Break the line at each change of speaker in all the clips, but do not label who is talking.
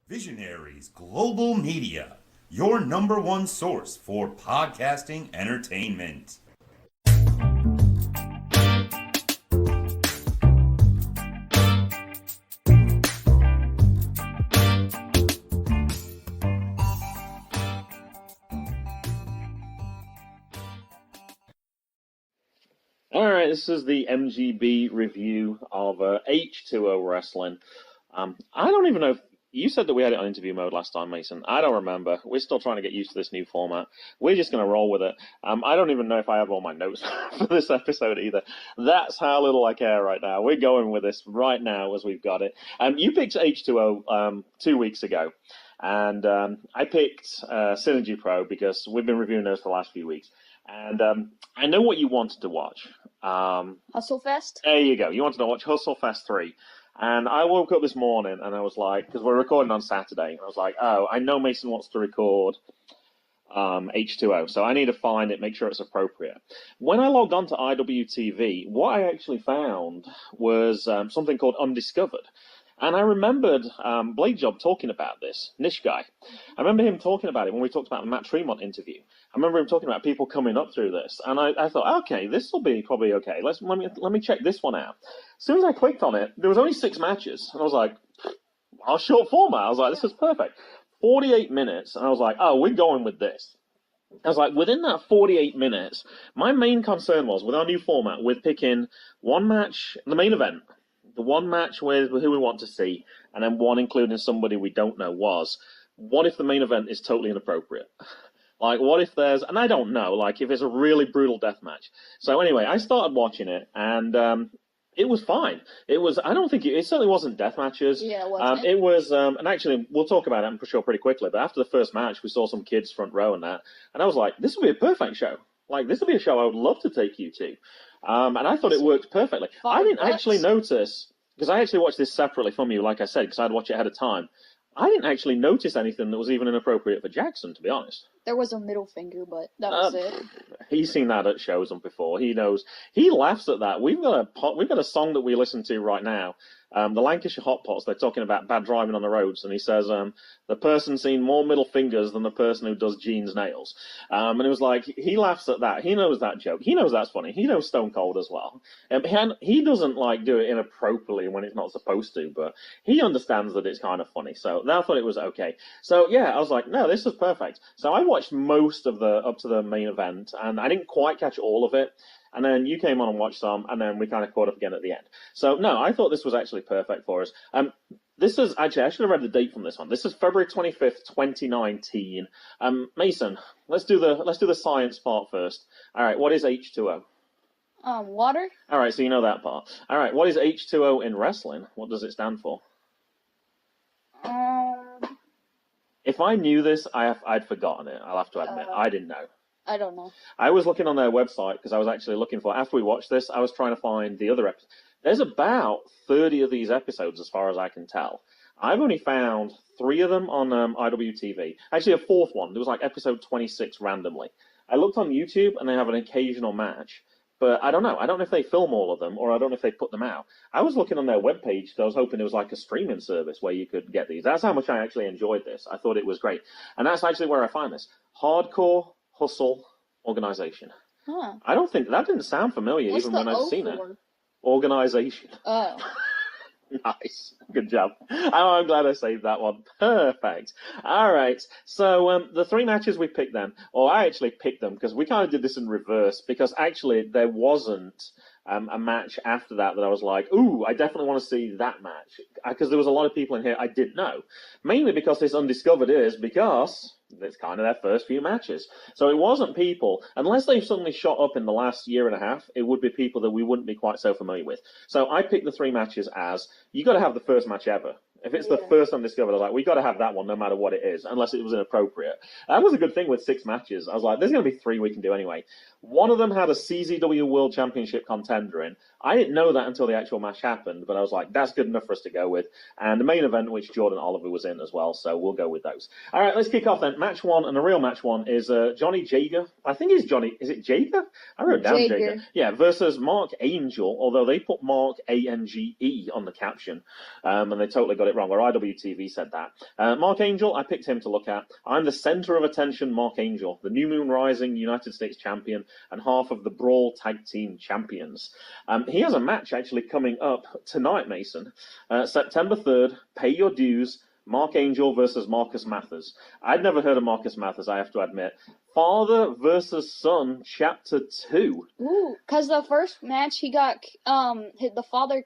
Visionaries Global Media, your number one source for podcasting entertainment.
Alright, this is the MGB review of H2o Wrestling. I don't even know if you said that we had it on interview mode last time, Mason. I don't remember. We're still trying to get used to this new format. We're just going to roll with it. I don't even know if I have all my notes for this episode either. That's how little I care right now. We're going with this right now as we've got it. You picked H2o 2 weeks ago. And I picked Synergy Pro because we've been reviewing those for the last few weeks. And I know what you wanted to watch.
Hustle Fest?
There you go. You wanted to watch Hustle Fest 3. And I woke up this morning and I was like, because we're recording on Saturday, and I was like, oh, I know Mason wants to record H2o, so I need to find it, make sure it's appropriate. When I logged on to IWTV, what I actually found was something called Undiscovered. And I remembered Blade Job talking about this, Nish guy. I remember him talking about it when we talked about the Matt Tremont interview. I remember him talking about people coming up through this. And I thought, okay, this will be probably okay. Let me check this one out. As soon as I clicked on it, there was only 6 matches. And I was like, our short format. I was like, this is perfect. 48 minutes. And I was like, oh, we're going with this. I was like, within that 48 minutes, my main concern was, with our new format, with picking one match, the main event, the one match with who we want to see, and then one including somebody we don't know, was, what if the main event is totally inappropriate? Like, what if there's, and I don't know, like, if it's a really brutal death match. So anyway, I started watching it, and it was fine. It was, I don't think, it certainly wasn't death matches.
Yeah, it wasn't.
It was, and actually, we'll talk about it, I'm sure, pretty quickly, but after the first match, we saw some kids front row and that, and I was like, this would be a perfect show. Like, this would be a show I would love to take you to. And I thought it worked perfectly. I didn't actually notice, because I actually watched this separately from you, like I said, because I'd watch it ahead of time. I didn't actually notice anything that was even inappropriate for Jackson, to be honest.
There was a middle finger, but that was it.
He's seen that at shows and before. He knows. He laughs at that. We've got a song that we listen to right now. The Lancashire Hot Pots, they're talking about bad driving on the roads, and he says, the person seen more middle fingers than the person who does Gene's nails. And it was like, he laughs at that. He knows that joke. He knows that's funny. He knows Stone Cold as well. He doesn't like do it inappropriately when it's not supposed to, but he understands that it's kind of funny. So I thought it was okay. So yeah, I was like, no, this is perfect. So I watched most of up to the main event, and I didn't quite catch all of it. And then you came on and watched some, and then we kind of caught up again at the end. So, no, I thought this was actually perfect for us. This is, actually, I should have read the date from this one. This is February 25th, 2019. Mason, let's do the science part first. All right, what is H2O?
Water.
All right, so you know that part. All right, what is H2O in wrestling? What does it stand for? If I knew this, I'd forgotten it. I'll have to admit. I didn't know.
I don't know.
I was looking on their website because I was actually looking for, after we watched this, I was trying to find the other episodes. There's about 30 of these episodes as far as I can tell. I've only found 3 of them on IWTV. Actually, a 4th one. There was like episode 26 randomly. I looked on YouTube and they have an occasional match. But I don't know. I don't know if they film all of them or I don't know if they put them out. I was looking on their webpage because I was hoping it was like a streaming service where you could get these. That's how much I actually enjoyed this. I thought it was great. And that's actually where I find this. Hardcore Hustle Organization.
Huh.
I don't think that didn't sound familiar.
What's
even
the
when I've
O
seen
for?
it. Organization.
Oh.
Nice. Good job. Oh, I'm glad I saved that one. Perfect. All right. So the 3 matches we picked then, or I actually picked them because we kind of did this in reverse because actually there wasn't a match after that I was like, ooh, I definitely want to see that match. Because there was a lot of people in here I didn't know. Mainly because this Undiscovered is because it's kind of their first few matches. So it wasn't people, unless they've suddenly shot up in the last year and a half, it would be people that we wouldn't be quite so familiar with. So I picked the 3 matches as, you got to have the first match ever. If it's the first Undiscovered, I was like, we got to have that one no matter what it is, unless it was inappropriate. That was a good thing with 6 matches. I was like, there's going to be 3 we can do anyway. One of them had a CZW World Championship contender in. I didn't know that until the actual match happened, but I was like, that's good enough for us to go with. And the main event, which Jordan Oliver was in as well, so we'll go with those. All right, let's kick off then. Match one, and the real match one is Johnny Jager. I think it's Johnny. Is it Jager? I wrote down Jager. Yeah, versus Marc Angel, although they put Mark A-N-G-E on the caption, and they totally got it wrong, or IWTV said that. Marc Angel, I picked him to look at. I'm the center of attention, Marc Angel, the New Moon Rising United States champion and half of the Brawl Tag Team champions. He has a match actually coming up tonight, Mason. September 3rd, pay your dues, Marc Angel versus Marcus Mathers. I'd never heard of Marcus Mathers, I have to admit. Father versus son, Chapter 2.
Ooh, because the first match he got, the father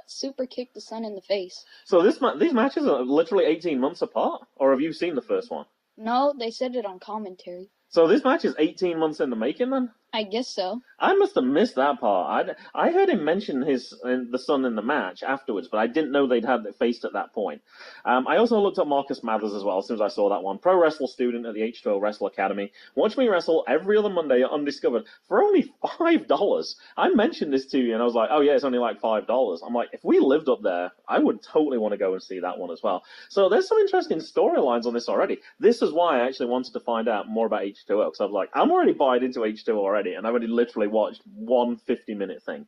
super kicked the son in the face.
So these matches are literally 18 months apart? Or have you seen the first one?
No, they said it on commentary.
So this match is 18 months in the making then?
I guess so.
I must have missed that part. I heard him mention the son in the match afterwards, but I didn't know they'd had it faced at that point. I also looked up Marcus Mathers as well as soon as I saw that one. Pro wrestler student at the H2o Wrestle Academy. Watch me wrestle every other Monday at Undiscovered for only $5. I mentioned this to you, and I was like, oh yeah, it's only like $5. I'm like, if we lived up there, I would totally want to go and see that one as well. So there's some interesting storylines on this already. This is why I actually wanted to find out more about H2O, because I was like, I'm already buying into H2O already. And I've already literally watched one 50-minute thing.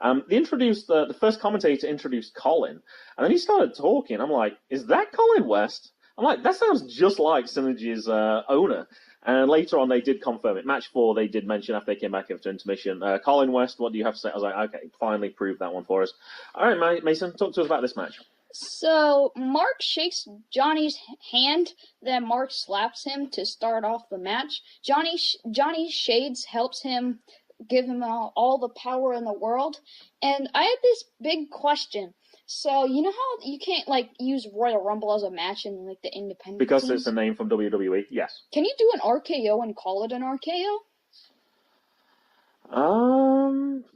The first commentator introduced Colin, and then he started talking. I'm like, is that Colin West? I'm like, that sounds just like Synergy's owner. And later on, they did confirm it. Match 4, they did mention after they came back after intermission. Colin West, what do you have to say? I was like, okay, finally proved that one for us. All right, Mason, talk to us about this match.
So, Mark shakes Johnny's hand, then Mark slaps him to start off the match. Johnny Shades helps him, give him all the power in the world. And I had this big question. So, you know how you can't, use Royal Rumble as a match in, the independent
Because
teams?
it's a name from WWE, yes.
Can you do an RKO and call it an RKO?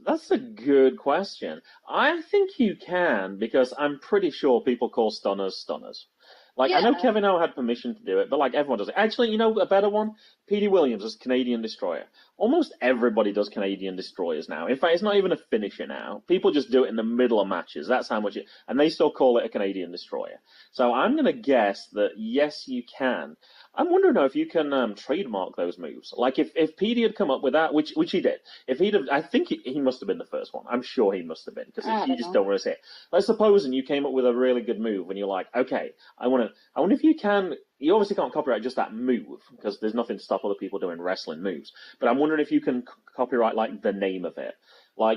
That's a good question. I think you can, because I'm pretty sure people call stunners. I know Kevin O had permission to do it, but everyone does it. Actually, you know a better one? Petey Williams is Canadian Destroyer. Almost everybody does Canadian Destroyers now. In fact, it's not even a finisher now. People just do it in the middle of matches. That's how much and they still call it a Canadian Destroyer. So I'm going to guess that yes, you can. I'm wondering though if you can trademark those moves. If Petey had come up with that, which he did, I think he must have been the first one. I'm sure he must have been, because you just don't want to say it. Let's suppose you came up with a really good move, and you're like, okay, I wonder if you can. You obviously can't copyright just that move, because there's nothing to stop other people doing wrestling moves. But I'm wondering if you can copyright the name of it.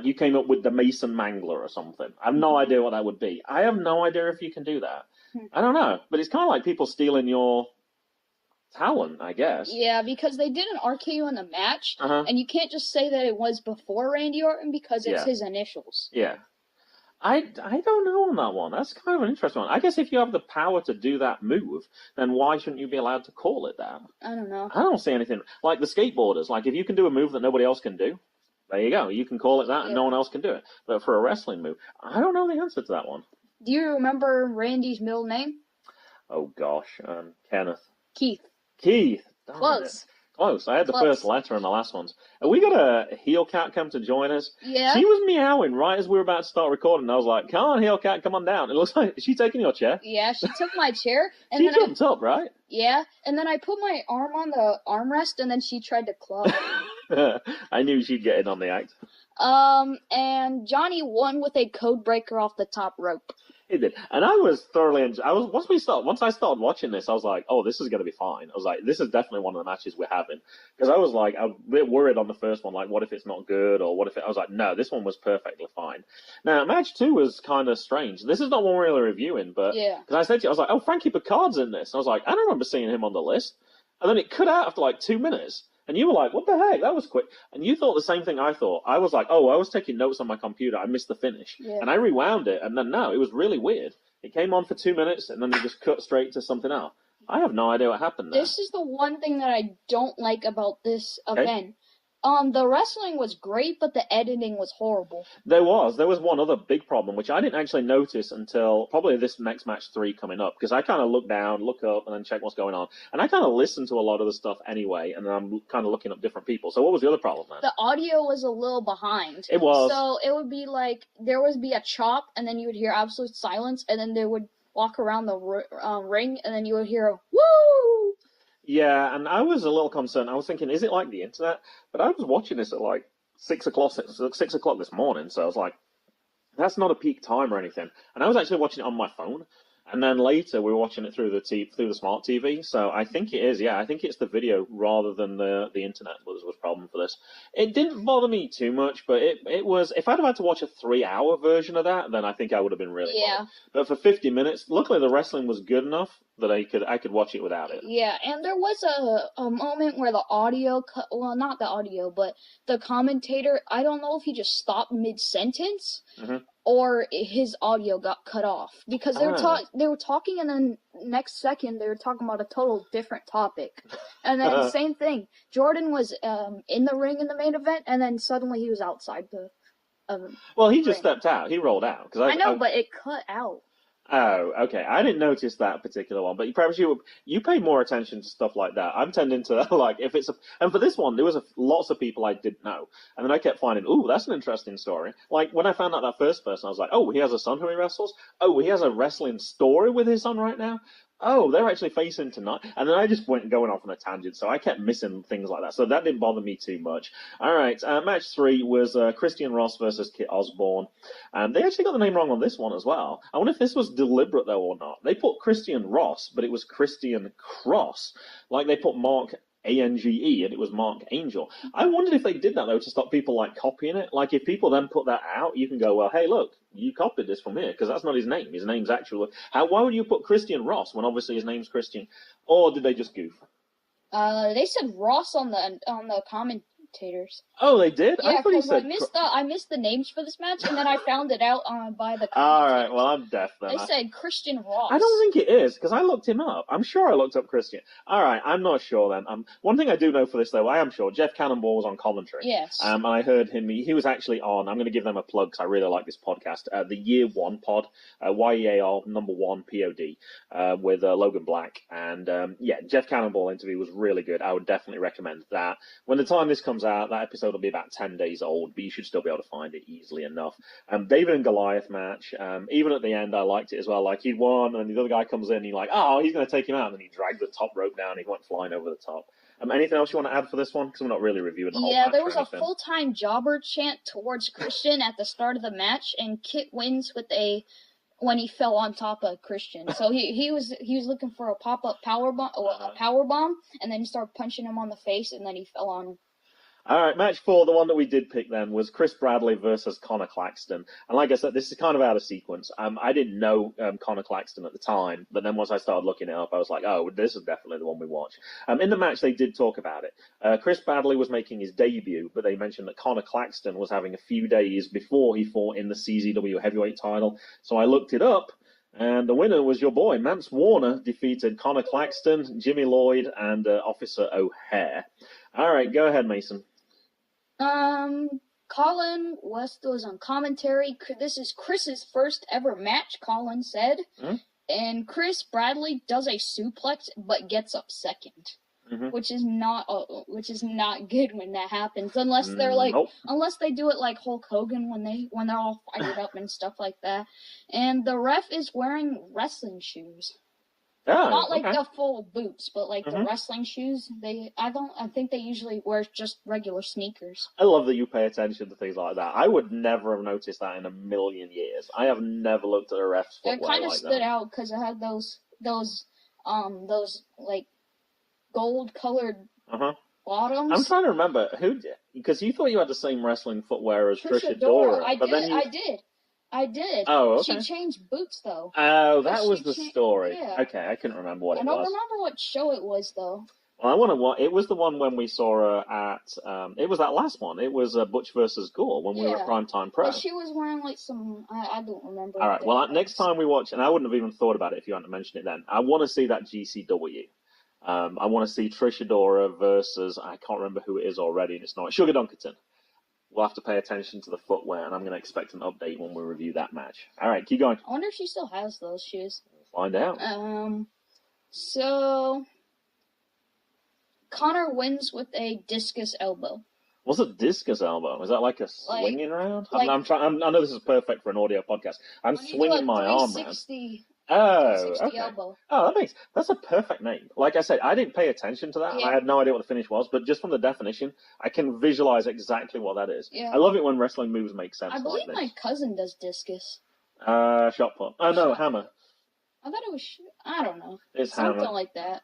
You came up with the Mason Mangler or something. I have no idea what that would be. I have no idea if you can do that. I don't know, but it's kind of like people stealing your talent, I guess.
Yeah, because they did an RKO in the match, and you can't just say that it was before Randy Orton because it's his initials.
Yeah. I don't know on that one. That's kind of an interesting one. I guess if you have the power to do that move, then why shouldn't you be allowed to call it that?
I don't know.
I don't see anything. Like the skateboarders, if you can do a move that nobody else can do, there you go. You can call it that and no one else can do it. But for a wrestling move, I don't know the answer to that one.
Do you remember Randy's middle name?
Oh, gosh. Kenneth.
Keith.
Close. Close. I had the first letter in the last ones. Have we got a heel cat come to join us?
Yeah.
She was meowing right as we were about to start recording. I was like, come on, heel cat, come on down. It looks like, is she taking your chair?
Yeah, she took my chair. And
she jumped up, right?
Yeah, and then I put my arm on the armrest, and then she tried to club.
I knew she'd get in on the act.
And Johnny won with a code breaker off the top rope.
He did, and I was thoroughly. Once I started watching this, I was like, "Oh, this is going to be fine." I was like, "This is definitely one of the matches we're having," because I was a bit worried on the first one, what if it's not good, or what if it? I was like, "No, this one was perfectly fine." Now, match 2 was kind of strange. This is not one we're really reviewing, but because I said to you, I was like, "Oh, Frankie Picard's in this," and I was like, "I don't remember seeing him on the list," and then it cut out after 2 minutes. And you were like, what the heck? That was quick. And you thought the same thing I thought. I was like, I was taking notes on my computer. I missed the finish.
Yeah.
And I rewound it. And then, no, it was really weird. It came on for 2 minutes, and then it just cut straight to something else. I have no idea what happened there.
This is the one thing that I don't like about this event. The wrestling was great, but the editing was horrible.
There was one other big problem, which I didn't actually notice until probably this next match 3 coming up, because I kind of look down, look up, and then check what's going on. And I kind of listen to a lot of the stuff anyway, and then I'm kind of looking up different people. So what was the other problem, man?
The audio was a little behind.
It was.
So it would be like, there would be a chop, and then you would hear absolute silence, and then they would walk around the ring, and then you would hear a woo!
Yeah, and I was a little concerned. I was thinking, is it like the internet? But I was watching this at like 6 o'clock this morning, so I was like, that's not a peak time or anything. And I was actually watching it on my phone. And then later we were watching it through the smart TV. So I think it is, yeah. I think it's the video rather than the internet was the problem for this. It didn't bother me too much, but it was. If I'd have had to watch a 3-hour version of that, then I think I would have been really bothered. But for 50 minutes, luckily the wrestling was good enough that I could watch it without it.
Yeah, and there was a moment where the audio well, not the audio, but the commentator, I don't know if he just stopped mid-sentence. Mm-hmm. Or his audio got cut off because they were talking, and then next second they were talking about a total different topic, and then same thing. Jordan was in the ring in the main event, and then suddenly he was outside the.
Well, he just stepped out. He rolled out because
I know, but it cut out.
Oh, okay. I didn't notice that particular one, but perhaps you pay more attention to stuff like that. I'm tending to like if it's and for this one there was lots of people I didn't know, and then I kept finding, ooh, that's an interesting story. Like when I found out that first person, I was like, oh, he has a son who he wrestles. Oh, he has a wrestling story with his son right now. Oh, they're actually facing tonight. And then I just went going off on a tangent, so I kept missing things like that. So that didn't bother me too much. All right, match 3 was Christian Ross versus Kit Osborne. They actually got the name wrong on this one as well. I wonder if this was deliberate, though, or not. They put Christian Ross, but it was Christian Cross. Like they put Marc Ange, and it was Marc Angel. I wondered if they did that, though, to stop people, like, copying it. Like, if people then put that out, you can go, well, hey, look, you copied this from here, because that's not his name. His name's actually... Why would you put Christian Ross when obviously his name's Christian? Or did they just goof?
They said Ross on the commentators.
Oh, they did?
Yeah,
I thought he said...
I missed the names for this match, and then I found it out by the commentators.
All right, well, I'm deaf then.
They said Christian Ross.
I don't think it is, because I looked him up. I'm sure I looked up Christian. All right, I'm not sure then. One thing I do know for this, though, I am sure, Jeff Cannonball was on commentary.
Yes.
And I heard him, he was actually on, I'm going to give them a plug, because I really like this podcast, the Year One pod, YEAR number 1 POD, with Logan Black. And, yeah, Jeff Cannonball interview was really good. I would definitely recommend that. When the time this comes out, that episode will be about 10 days old, but you should still be able to find it easily enough. David and Goliath match, even at the end, I liked it as well. Like, he'd won, and the other guy comes in, he's like, oh, he's going to take him out, and then he dragged the top rope down, and he went flying over the top. Anything else you want to add for this one? Because we're not really reviewing the whole match.
Yeah, there was a full-time jobber chant towards Christian at the start of the match, and Kit wins with when he fell on top of Christian. So he was looking for a pop-up power bomb, and then he started punching him on the face, and then he fell on him.
All right, match 4, the one that we did pick then, was Chris Bradley versus Conor Claxton. And like I said, this is kind of out of sequence. I didn't know Conor Claxton at the time, but then once I started looking it up, I was like, oh, this is definitely the one we watch. In the match, they did talk about it. Chris Bradley was making his debut, but they mentioned that Conor Claxton was having a few days before he fought in the CZW heavyweight title. So I looked it up, and the winner was your boy. Mance Warner defeated Conor Claxton, Jimmy Lloyd, and Officer O'Hare. All right, go ahead, Mason.
Colin West was on commentary. This is Chris's first ever match, Colin said. Mm-hmm. And Chris Bradley does a suplex, but gets up second. Mm-hmm. Which is not good when that happens, unless they're like, unless they do it like Hulk Hogan when they're all fired up and stuff like that. And the ref is wearing wrestling shoes.
Oh,
not like the full boots, but like the wrestling shoes. I think they usually wear just regular sneakers.
I love that you pay attention to things like that. I would never have noticed that in a million years. I have never looked at a ref's footwear like that. It kind of
stood out because it had those like gold colored bottoms.
I'm trying to remember because you thought you had the same wrestling footwear as Trish Adora.
I did.
Oh, okay.
She changed boots, though.
Oh, that was the story. Yeah. Okay, I couldn't remember what it was.
I don't remember what show it was, though.
Well, it was the one when we saw her at, it was that last one. It was Butch versus Gore when we were at Primetime Pro.
But she was wearing like some, I don't remember.
All right, well, next time we watch, and I wouldn't have even thought about it if you hadn't mentioned it then, I want to see that GCW. I want to see Trish Adora versus, I can't remember who it is already, and it's not Sugar Dunkerton. We'll have to pay attention to the footwear, and I'm going to expect an update when we review that match. All right, keep going.
I wonder if she still has those shoes.
We'll find out.
So Conor wins with a discus elbow.
What's a discus elbow? Is that like a swinging round?
Like,
I'm trying. I know this is perfect for an audio podcast. I'm swinging my arm around. Oh, okay.
Elbow.
Oh, that's a perfect name. Like I said, I didn't pay attention to that.
Yeah.
I had no idea what the finish was, but just from the definition, I can visualize exactly what that is.
Yeah.
I love it when wrestling moves make sense.
I believe
like
my cousin does discus.
Shot put. Oh no, hammer.
I thought it was. I don't know.
It's
something
hammer.
Like that.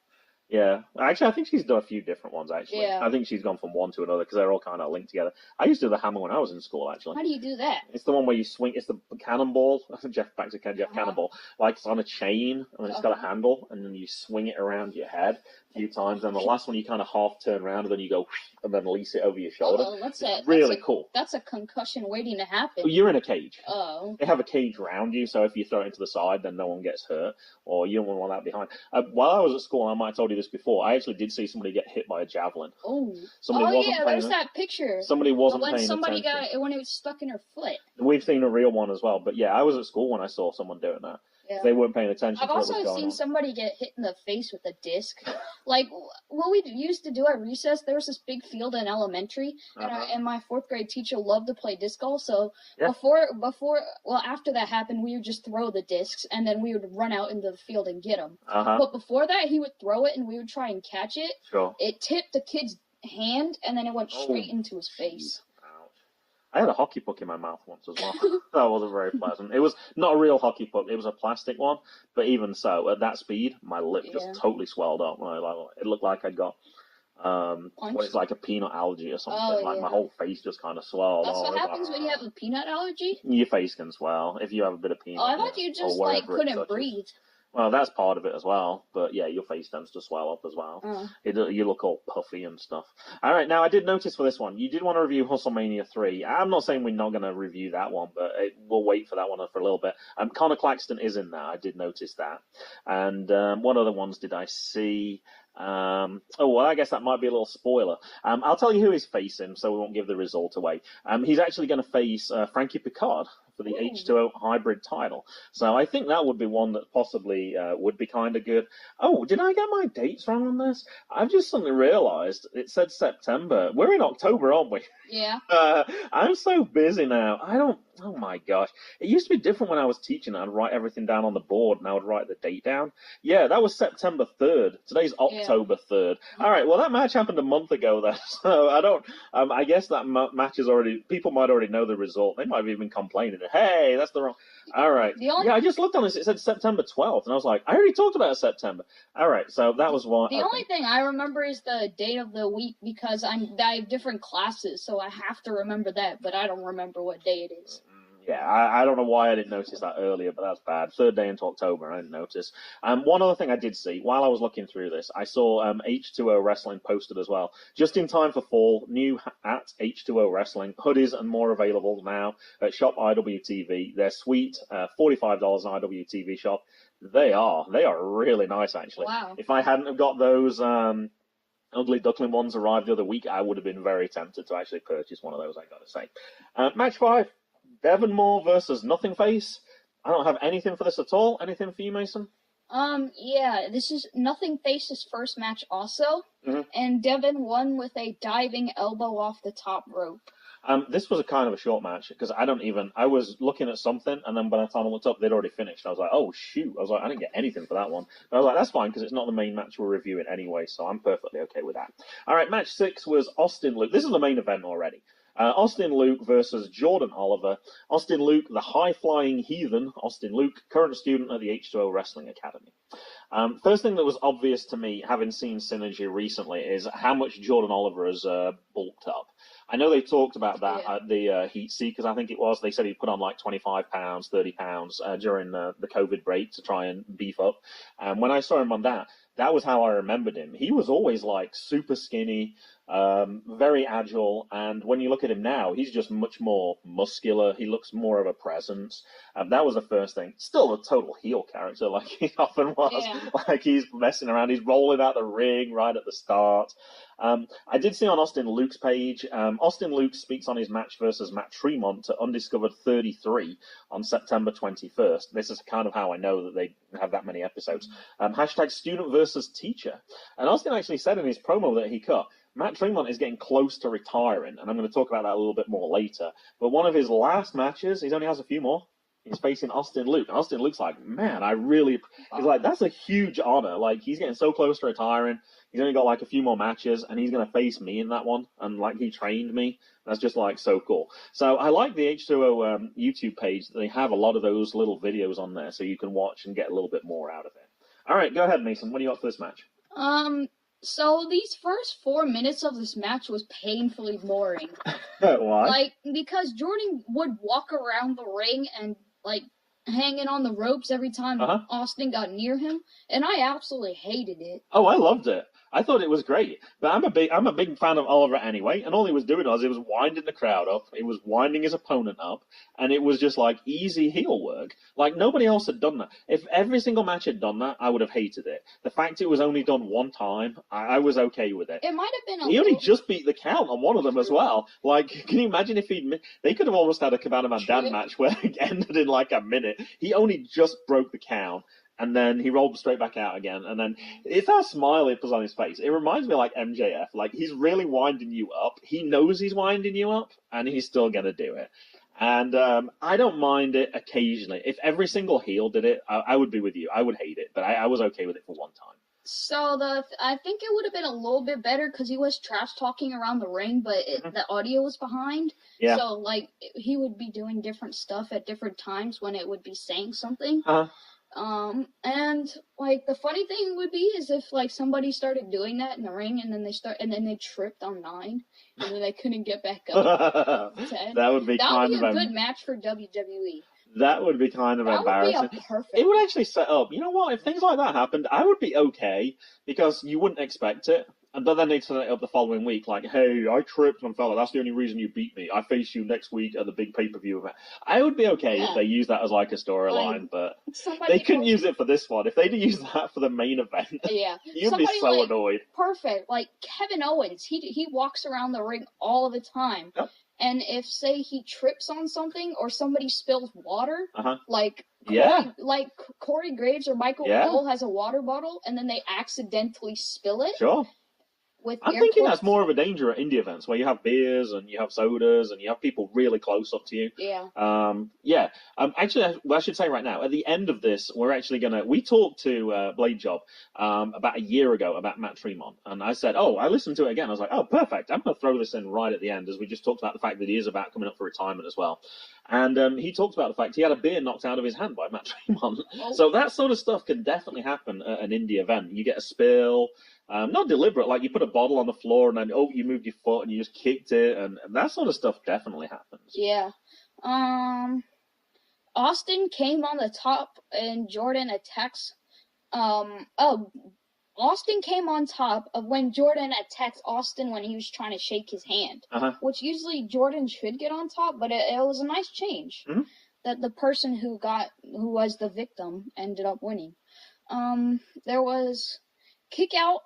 Yeah, actually, I think she's done a few different ones. Actually,
Yeah.
I think she's gone from one to another because they're all kind of linked together. I used to do the hammer when I was in school. Actually,
how do you do that?
It's the one where you swing. It's the cannonball. Jeff Cannonball. Like it's on a chain and it's got a handle, and then you swing it around your head a few times. And the last one you kind of half turn around, and then you go and then release it over your shoulder.
Oh, that's
really cool.
That's a concussion waiting to happen.
You're in a cage.
Oh.
They have a cage around you, so if you throw it to the side, then no one gets hurt, or you don't want that behind. While I was at school, I might have told you this before, I actually did see somebody get hit by a javelin.
Oh.
Yeah,
there's that picture.
Somebody wasn't
when
paying
somebody
attention.
when it was stuck in her foot.
We've seen a real one as well, but yeah, I was at school when I saw someone doing that.
Yeah.
They weren't paying attention.
I've also seen somebody get hit in the face with a disc. Like what we used to do at recess, there was this big field in elementary, and my fourth grade teacher loved to play disc golf. So after that happened, we would just throw the discs, and then we would run out into the field and get them. But before that, he would throw it, and we would try and catch it.
Sure.
It tipped the kid's hand, and then it went straight into his face.
I had a hockey puck in my mouth once as well. That wasn't very pleasant. It was not a real hockey puck. It was a plastic one. But even so, at that speed, my lip just totally swelled up. It looked like I'd got what is like a peanut allergy or something. My whole face just kind of swelled.
That's what happens when you have a peanut allergy?
Your face can swell if you have a bit of peanut.
Oh, I thought you just couldn't breathe.
Well, that's part of it as well. But yeah, your face tends to swell up as well. You look all puffy and stuff. All right, now I did notice for this one, you did want to review Hustlemania 3. I'm not saying we're not going to review that one, but we'll wait for that one for a little bit. Conor Claxton is in there. I did notice that. And what other ones did I see? I guess that might be a little spoiler. I'll tell you who he's facing, so we won't give the result away. He's actually going to face Frankie Picard for the H2o hybrid title. So I think that would be one that possibly would be kind of good. Oh, did I get my dates wrong on this? I've just suddenly realised it said September. We're in October, aren't we?
Yeah.
I'm so busy now. Oh my gosh. It used to be different when I was teaching. I'd write everything down on the board and I would write the date down. Yeah, that was September 3rd. Today's October 3rd. All right, well, that match happened a month ago then. So I guess that match is already, people might already know the result. They might have even complaining. Hey, that's the wrong. All right. I just looked on this. It said September 12th. And I was like, I already talked about September. All right, so that was one.
The only thing I remember is the date of the week because I have different classes, so I have to remember that, but I don't remember what day it is.
Yeah, I don't know why I didn't notice that earlier, but that's bad. Third day into October, I didn't notice. One other thing I did see, while I was looking through this, I saw H2o Wrestling posted as well. Just in time for fall, new at H2o Wrestling. Hoodies and more available now at Shop IWTV. They're sweet, $45 on IWTV Shop. They are really nice, actually.
Wow. If
I hadn't have got those Ugly Duckling ones arrived the other week, I would have been very tempted to actually purchase one of those, I gotta say. Match 5. Devon Moore versus Nothing Face. I don't have anything for this at all. Anything for you, Mason?
Yeah, this is Nothing Face's first match also, and Devon won with a diving elbow off the top rope.
This was a kind of a short match because I was looking at something and then by the time I looked up, they'd already finished. I was like, oh shoot. I was like, I didn't get anything for that one. But I was like, that's fine because it's not the main match we're reviewing anyway, so I'm perfectly okay with that. All right, match 6 was Austin Luke. This is the main event already. Austin Luke versus Jordan Oliver. Austin Luke, the high-flying heathen. Austin Luke, current student at the H2o Wrestling Academy. First thing that was obvious to me, having seen Synergy recently, is how much Jordan Oliver has bulked up. I know they talked about that
Yeah.
at the Heat Seekers, I think it was. They said he put on like 25 pounds, 30 pounds during the COVID break to try and beef up. And when I saw him on that was how I remembered him. He was always like super skinny, very agile. And when you look at him now, he's just much more muscular. He looks more of a presence. That was the first thing. Still a total heel character, like he often was.
Yeah.
Like he's messing around. He's rolling out the ring right at the start. I did see on Austin Luke's page, Austin Luke speaks on his match versus Matt Tremont to Undiscovered 33 on September 21st. This is kind of how I know that they have that many episodes. Hashtag student versus teacher. And Austin actually said in his promo that he cut, Matt Tremont is getting close to retiring, and I'm going to talk about that a little bit more later. But one of his last matches, he only has a few more, he's facing Austin Luke. And Austin Luke's like, man, he's like, that's a huge honor. Like, he's getting so close to retiring. He's only got like a few more matches, and he's going to face me in that one. And like, he trained me. That's just like so cool. So I like the H2O YouTube page. They have a lot of those little videos on there, so you can watch and get a little bit more out of it. All right, go ahead, Mason. What do you got for this match?
So these first 4 minutes of this match was painfully boring.
Why?
Like, because Jordan would walk around the ring and, like, hanging on the ropes every time Austin got near him, and I absolutely hated it.
Oh, I loved it. I thought it was great. But I'm a big fan of Oliver anyway, and all he was doing was he was winding the crowd up, he was winding his opponent up, and it was just like easy heel work. Like nobody else had done that. If every single match had done that, I would have hated it. The fact it was only done one time, I was okay with it.
It might have been
He only just beat the count on one of them as well. Like, can you imagine if they could have almost had a Cabana Man Dan match where it ended in like a minute. He only just broke the count. And then he rolled straight back out again. And then it's that smile he puts on his face. It reminds me of like MJF. Like, he's really winding you up. He knows he's winding you up, and he's still going to do it. And I don't mind it occasionally. If every single heel did it, I would be with you. I would hate it. But I was okay with it for one time.
So I think it would have been a little bit better because he was trash talking around the ring, but the audio was behind.
Yeah.
So, like, he would be doing different stuff at different times when it would be saying something. And like the funny thing would be is if like somebody started doing that in the ring and then they tripped on 9 and then they couldn't get back up. 10.
That would be
a good match for WWE.
That would be kind of embarrassing.
Would be perfect.
It would actually set up. You know what? If things like that happened, I would be okay because you wouldn't expect it. But then they set it up the following week, like, hey, I tripped on fella. That's the only reason you beat me. I face you next week at the big pay-per-view event. I would be okay if they use that as like a storyline, but they couldn't use it for this one. If they'd use that for the main event, you'd be so annoyed.
Perfect. Like Kevin Owens, he walks around the ring all the time.
Yep.
And if, say, he trips on something or somebody spills water, like Corey Graves or Michael Cole has a water bottle and then they accidentally spill it.
Sure. I'm thinking that's more of a danger at indie events where you have beers and you have sodas and you have people really close up to you.
Yeah.
Actually, I should say right now, at the end of this, we talked to Blade Job about a year ago about Matt Tremont. And I said, I listened to it again. I was like, oh, perfect. I'm going to throw this in right at the end as we just talked about the fact that he is about coming up for retirement as well. And he talked about the fact he had a beer knocked out of his hand by Matt Tremont. So that sort of stuff can definitely happen at an indie event. You get a spill. Not deliberate, like you put a bottle on the floor and then, you moved your foot and you just kicked it, and that sort of stuff definitely happens.
Yeah. Austin came on the top and Jordan attacks. Austin came on top of when Jordan attacked Austin when he was trying to shake his hand, which usually Jordan should get on top, but it was a nice change that the person who was the victim ended up winning. There was kick out.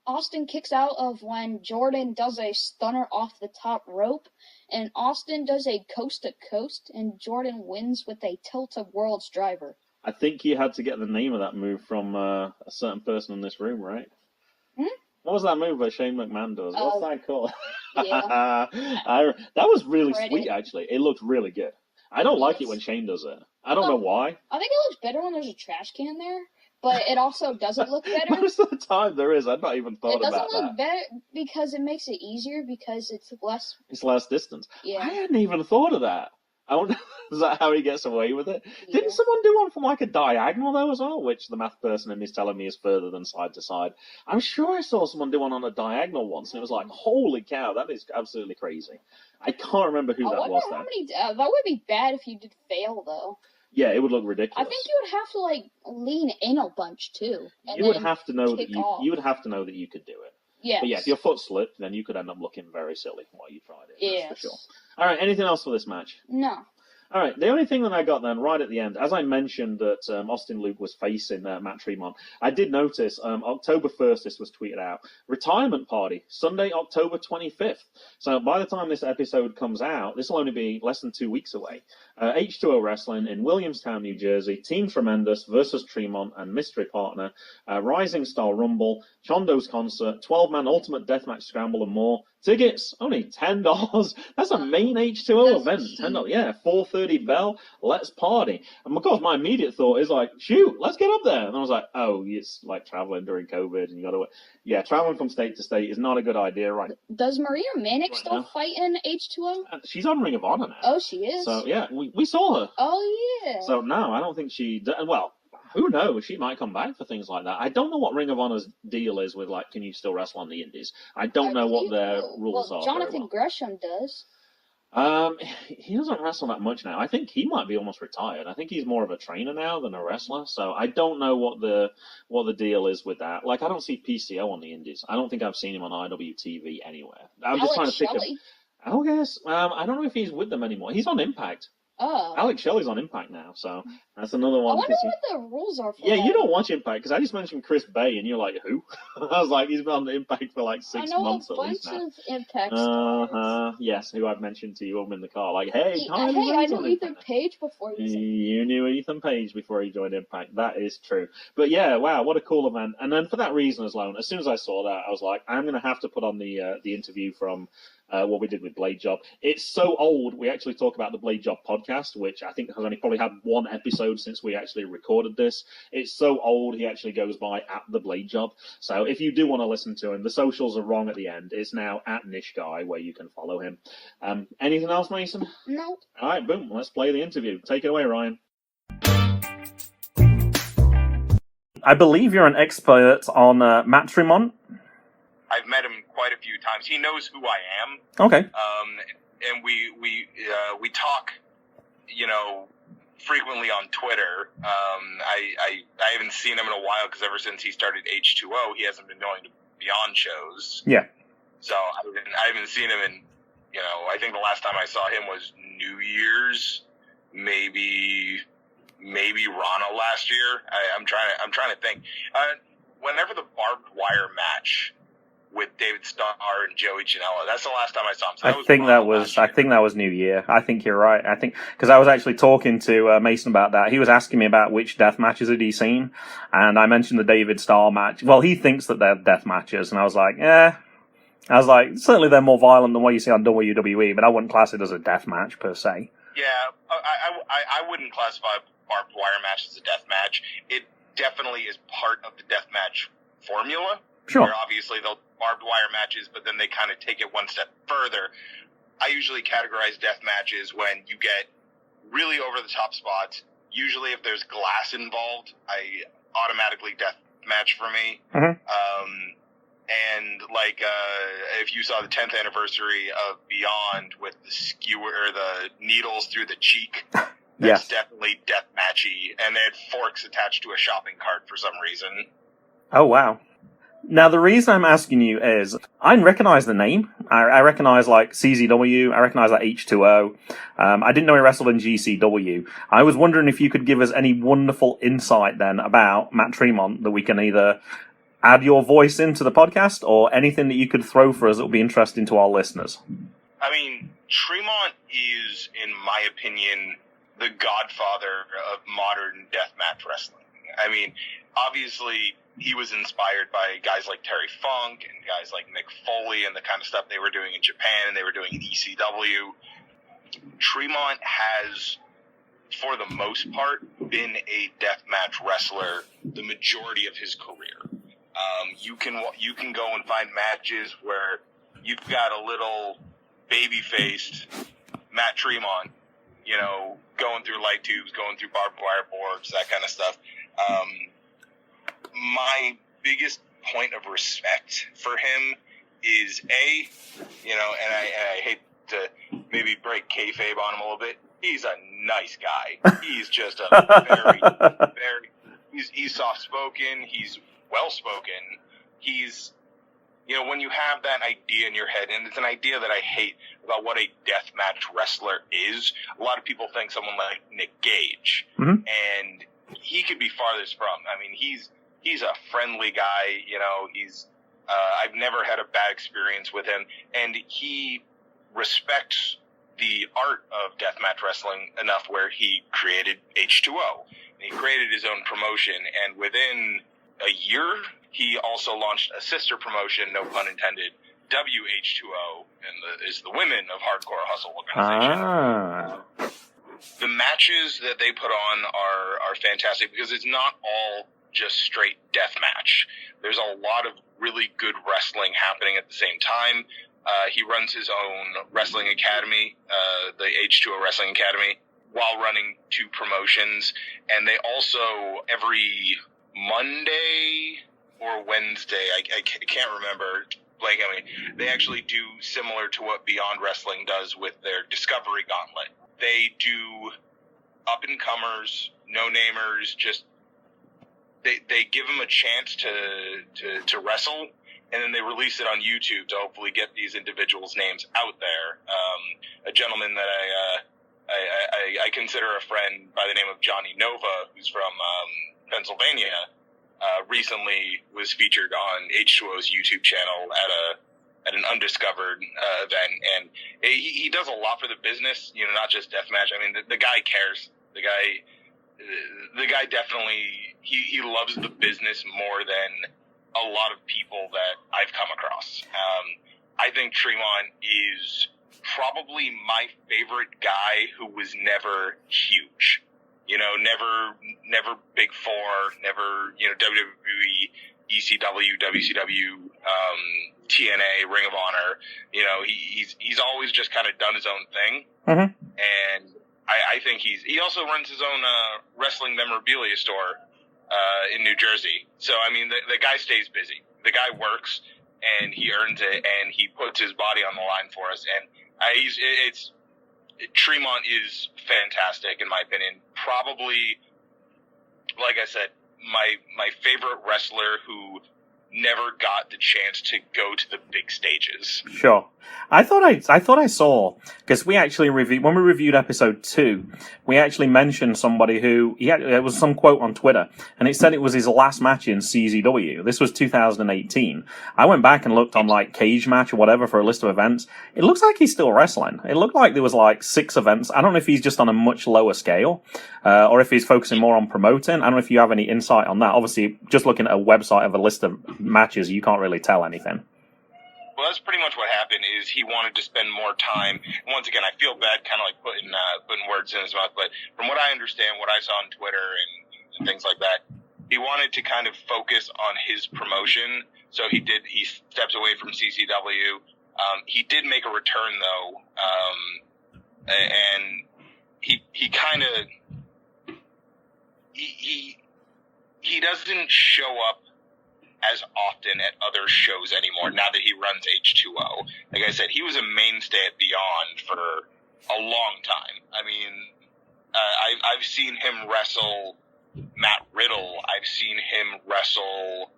Austin kicks out of when Jordan does a stunner off the top rope, and Austin does a coast to coast, and Jordan wins with a tilt-a world's driver.
I think you had to get the name of that move from a certain person in this room, right? What was that move that Shane McMahon does? What's that called?
Yeah.
That was really sweet, actually. It looked really good. I don't like it when Shane does it. I don't know why.
I think it looks better when there's a trash can there. But it also doesn't look better.
Most of the time there is. I've not even thought about that.
It doesn't look better because it makes it easier because it's less...
It's less distance.
Yeah.
I hadn't even thought of that. I wonder, is that how he gets away with it?
Yeah.
Didn't someone do one from like a diagonal though as well, which the math person in me is telling me is further than side to side? I'm sure I saw someone do one on a diagonal once, and it was like, holy cow, that is absolutely crazy. I can't remember who that was
how
though.
many. That would be bad if you did fail though.
Yeah, it would look ridiculous.
I think you would have to like lean in a bunch too. And
you would have to know that
off.
you would have to know that you could do it.
Yes.
But yeah, if your foot slipped, then you could end up looking very silly while you tried it.
Yes.
That's for sure. All right, anything else for this match?
No.
All right, the only thing that I got then, right at the end, as I mentioned that Austin Luke was facing Matt Tremont, I did notice October 1st, this was tweeted out, retirement party, Sunday, October 25th. So by the time this episode comes out, this will only be less than 2 weeks away. H2o Wrestling in Williamstown, New Jersey, Team Tremendous versus Tremont and Mystery Partner, Rising Star Rumble, Chondo's Concert, 12-man Ultimate Deathmatch Scramble and more. Tickets, only $10. That's a main H2O event. $10. Yeah, 4:30 bell. Let's party. And of course, my immediate thought is like, shoot, let's get up there. And I was like, oh, it's like traveling during COVID, and you got to. Yeah, traveling from state to state is not a good idea, right?
Does Maria Manic
right
still
now.
fight in H2O?
She's on Ring of Honor now.
Oh, she is.
So yeah, we saw her.
Oh yeah.
So no, I don't think she. Well, who knows? She might come back for things like that. I don't know what Ring of Honor's deal is with, like, can you still wrestle on the indies? I don't know what their rules are.
Jonathan Gresham does.
He doesn't wrestle that much now. I think he might be almost retired. I think he's more of a trainer now than a wrestler. So I don't know what the deal is with that. Like, I don't see PCO on the indies. I don't think I've seen him on IWTV anywhere. I'm just trying to pick him. Oh yes. I don't know if he's with them anymore. He's on Impact.
Oh.
Alex Shelley's on Impact now, so that's another one.
I wonder what the rules are for
Yeah,
that.
you don't watch Impact, because I just mentioned Chris Bay, and you're like, who? I was like, he's been on Impact for like 6 months at least now.
I know a bunch of Impact stars.
Yes, who I've mentioned to you over in the car. Like, hey,
I knew Ethan Page before
you knew Ethan Page before he joined Impact. That is true. But yeah, wow, what a cool event. And then for that reason alone, as soon as I saw that, I was like, I'm going to have to put on the interview from what we did with Blade Job. It's so old, we actually talk about the Blade Job podcast, which I think has only probably had one episode since we actually recorded this. It's so old, he actually goes by at the Blade Job. So if you do want to listen to him, the socials are wrong at the end. It's now at Nish Guy, where you can follow him. Anything else, Mason?
No.
All right, boom, let's play the interview. Take it away, Ryan. I believe you're an expert on Matt Tremont.
I've met him quite a few times. He knows who I am.
Okay.
And we talk, frequently on Twitter. I haven't seen him in a while because ever since he started H2O, he hasn't been going to Beyond shows.
Yeah.
So I haven't seen him in, I think the last time I saw him was New Year's, maybe Rana last year. I'm trying to think. Whenever the barbed wire match with David Starr and Joey Janela, that's the last time I saw him. So
I think that was New Year. I think you're right. I think because I was actually talking to Mason about that. He was asking me about which death matches had he seen, and I mentioned the David Starr match. Well, he thinks that they're death matches, and I was like, certainly they're more violent than what you see on WWE, but I wouldn't class it as a death match per se.
Yeah, I wouldn't classify barbed wire match as a death match. It definitely is part of the death match formula.
Sure.
Where obviously they'll barbed wire matches, but then they kind of take it one step further. I usually categorize death matches when you get really over the top spots. Usually if there's glass involved, I automatically death match for me.
Mm-hmm.
And like, if you saw the 10th anniversary of Beyond with the skewer, or the needles through the cheek, that's definitely death matchy. And they had forks attached to a shopping cart for some reason.
Oh, wow. Now, the reason I'm asking you is I recognize the name. I recognize, like, CZW. I recognize, like, H2O. I didn't know he wrestled in GCW. I was wondering if you could give us any wonderful insight, then, about Matt Tremont that we can either add your voice into the podcast or anything that you could throw for us that would be interesting to our listeners.
I mean, Tremont is, in my opinion, the godfather of modern deathmatch wrestling. I mean, obviously, he was inspired by guys like Terry Funk and guys like Mick Foley and the kind of stuff they were doing in Japan and they were doing in ECW. Tremont has, for the most part, been a deathmatch wrestler the majority of his career. You can go and find matches where you've got a little baby-faced Matt Tremont going through light tubes, going through barbed wire boards, that kind of stuff. My biggest point of respect for him is and I hate to maybe break kayfabe on him a little bit. He's a nice guy. He's just a he's soft-spoken. He's well-spoken. He's, when you have that idea in your head, and it's an idea that I hate about what a deathmatch wrestler is. A lot of people think someone like Nick Gage, and he could be farthest from. I mean, he's a friendly guy. I've never had a bad experience with him, and he respects the art of deathmatch wrestling enough where he created H2o. He created his own promotion, and within a year, he also launched a sister promotion, no pun intended, WH2O, and is the Women of Hardcore Hustle organization. The matches that they put on are fantastic because it's not all just straight deathmatch. There's a lot of really good wrestling happening at the same time. He runs his own wrestling academy, the H2O Wrestling Academy, while running 2 promotions. And they also, every Monday or Wednesday, I can't remember, blank on me, they actually do similar to what Beyond Wrestling does with their Discovery Gauntlet. They do up-and-comers, no-namers, just they give them a chance to wrestle, and then they release it on YouTube to hopefully get these individuals' names out there. A gentleman that I consider a friend by the name of Johnny Nova, who's from Pennsylvania, recently was featured on H2O's YouTube channel at an Undiscovered event, and he does a lot for the business. Not just deathmatch. I mean, the guy cares. The guy definitely he loves the business more than a lot of people that I've come across. I think Tremont is probably my favorite guy who was never huge. Never Big Four, never, WWE, ECW, WCW, TNA, Ring of Honor. He's always just kind of done his own thing. And I think he also runs his own wrestling memorabilia store in New Jersey. So, I mean, the guy stays busy. The guy works, and he earns it, and he puts his body on the line for us. And Tremont is fantastic, in my opinion. Probably, like I said, my favorite wrestler who never got the chance to go to the big stages.
Sure. I thought I saw, because we actually when we reviewed episode 2, we actually mentioned somebody who, it was some quote on Twitter, and it said it was his last match in CZW. This was 2018. I went back and looked on Cage Match or whatever for a list of events. It looks like he's still wrestling. It looked like there was 6 events. I don't know if he's just on a much lower scale, or if he's focusing more on promoting. I don't know if you have any insight on that. Obviously, just looking at a website of a list of matches, you can't really tell anything.
Well, that's pretty much what happened. Is he wanted to spend more time. Once again, I feel bad, kind of putting words in his mouth. But from what I understand, what I saw on Twitter and things like that, he wanted to kind of focus on his promotion. So he did. He steps away from CCW. He did make a return though, and he kind of he doesn't show up as often at other shows anymore now that he runs H2O. Like I said, he was a mainstay at Beyond for a long time. I mean, I've seen him wrestle Matt Riddle. I've seen him wrestle.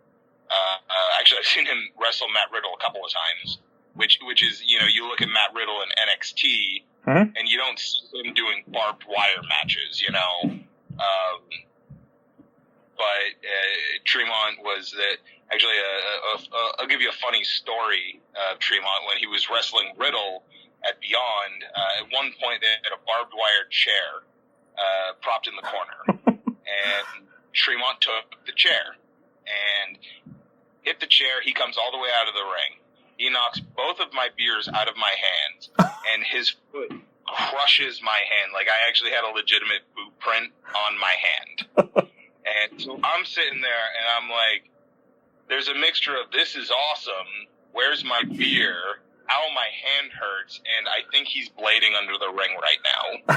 Actually, I've seen him wrestle Matt Riddle a couple of times. Which is, you look at Matt Riddle in NXT, and you don't see him doing barbed wire matches, But Tremont was that. Actually, I'll give you a funny story of Tremont. When he was wrestling Riddle at Beyond, at one point they had a barbed wire chair propped in the corner. And Tremont took the chair and hit the chair. He comes all the way out of the ring. He knocks both of my beers out of my hands, and his foot crushes my hand. Like, I actually had a legitimate boot print on my hand. And so I'm sitting there, and I'm like, there's a mixture of this is awesome, where's my beer, ow, my hand hurts, and I think he's blading under the ring right now.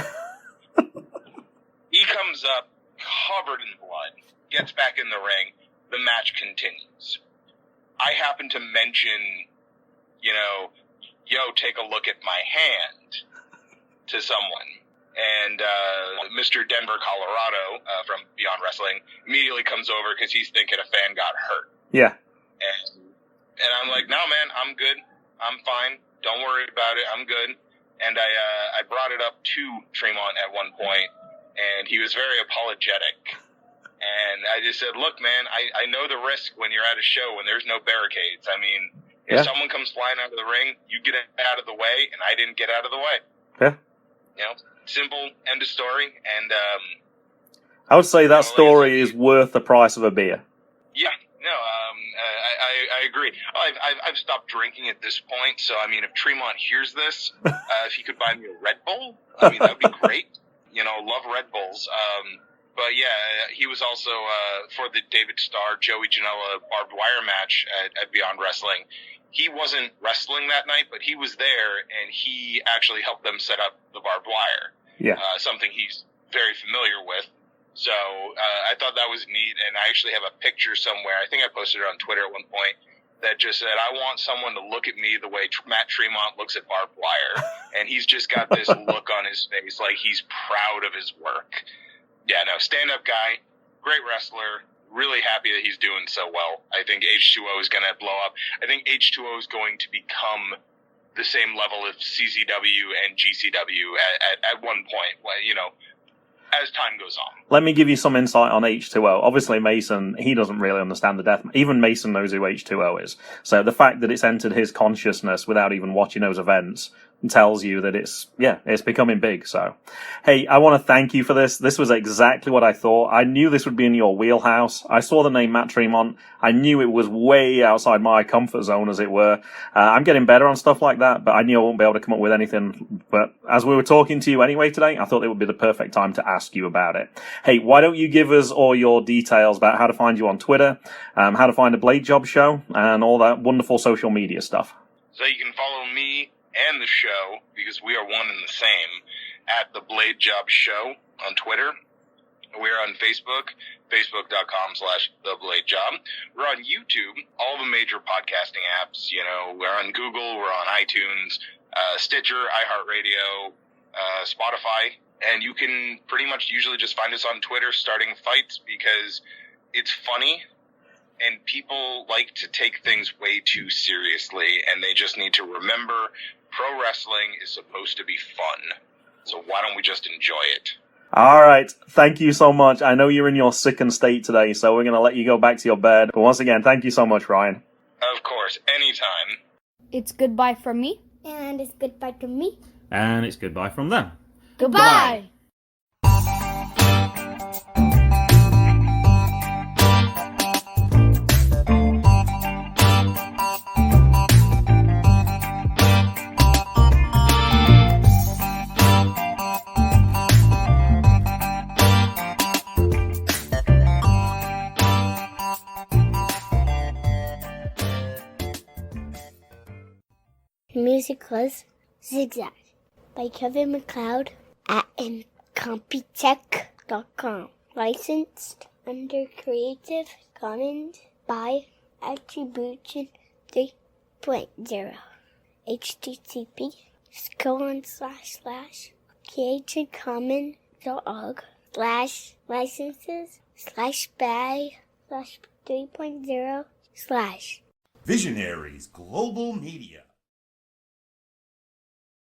He comes up covered in blood, gets back in the ring, the match continues. I happen to mention, take a look at my hand to someone. And Mr. Denver, Colorado, from Beyond Wrestling, immediately comes over because he's thinking a fan got hurt.
Yeah.
And I'm like, no, man, I'm good. I'm fine. Don't worry about it. I'm good. And I brought it up to Tremont at one point, and he was very apologetic. And I just said, look, man, I know the risk when you're at a show when there's no barricades. I mean, if someone comes flying out of the ring, you get out of the way, and I didn't get out of the way.
Yeah.
Simple, end of story. And
I would say that story is worth the price of a beer.
Yeah, no, I agree. I've stopped drinking at this point, so I mean, if Tremont hears this, if he could buy me a Red Bull, I mean, that'd be great. Love Red Bulls. But yeah, he was also for the David Starr, Joey Janela barbed wire match at Beyond Wrestling. He wasn't wrestling that night, but he was there, and he actually helped them set up the barbed wire.
Yeah.
Something he's very familiar with. So I thought that was neat, and I actually have a picture somewhere. I think I posted it on Twitter at one point that just said, I want someone to look at me the way Matt Tremont looks at barbed wire. And he's just got this look on his face like he's proud of his work. Yeah, no, stand-up guy, great wrestler. Really happy that he's doing so well. I think H2O is going to blow up. I think H2O is going to become the same level of CZW and GCW at one point, as time goes on.
Let me give you some insight on H2O. Obviously, Mason, he doesn't really understand the death. Even Mason knows who H2O is. So the fact that it's entered his consciousness without even watching those events tells you that it's becoming big. So, hey, I want to thank you for this. This was exactly what I thought. I knew this would be in your wheelhouse. I saw the name Matt Tremont. I knew it was way outside my comfort zone, as it were. I'm getting better on stuff like that, but I knew I wouldn't be able to come up with anything. But as we were talking to you anyway today, I thought it would be the perfect time to ask you about it. Hey, why don't you give us all your details about how to find you on Twitter, how to find a Blade Job show, and all that wonderful social media stuff.
So you can follow me and the show, because we are one and the same, at the Blade Job Show on Twitter. We're on Facebook, facebook.com/thebladejob. We're on YouTube, all the major podcasting apps. We're on Google, we're on iTunes, Stitcher, iHeartRadio, Spotify, and you can pretty much usually just find us on Twitter starting fights because it's funny. And people like to take things way too seriously, and they just need to remember pro wrestling is supposed to be fun. So why don't we just enjoy it?
All right. Thank you so much. I know you're in your sickened state today, so we're going to let you go back to your bed. But once again, thank you so much, Ryan.
Of course. Anytime.
It's goodbye from me.
And it's goodbye from me.
And it's goodbye from them.
Goodbye.
Music was Zigzag by Kevin MacLeod at Incompetech.com. Licensed under Creative Commons by Attribution 3.0. http://creativecommons.org/licenses/by/3.0/
Visionaries Global Media.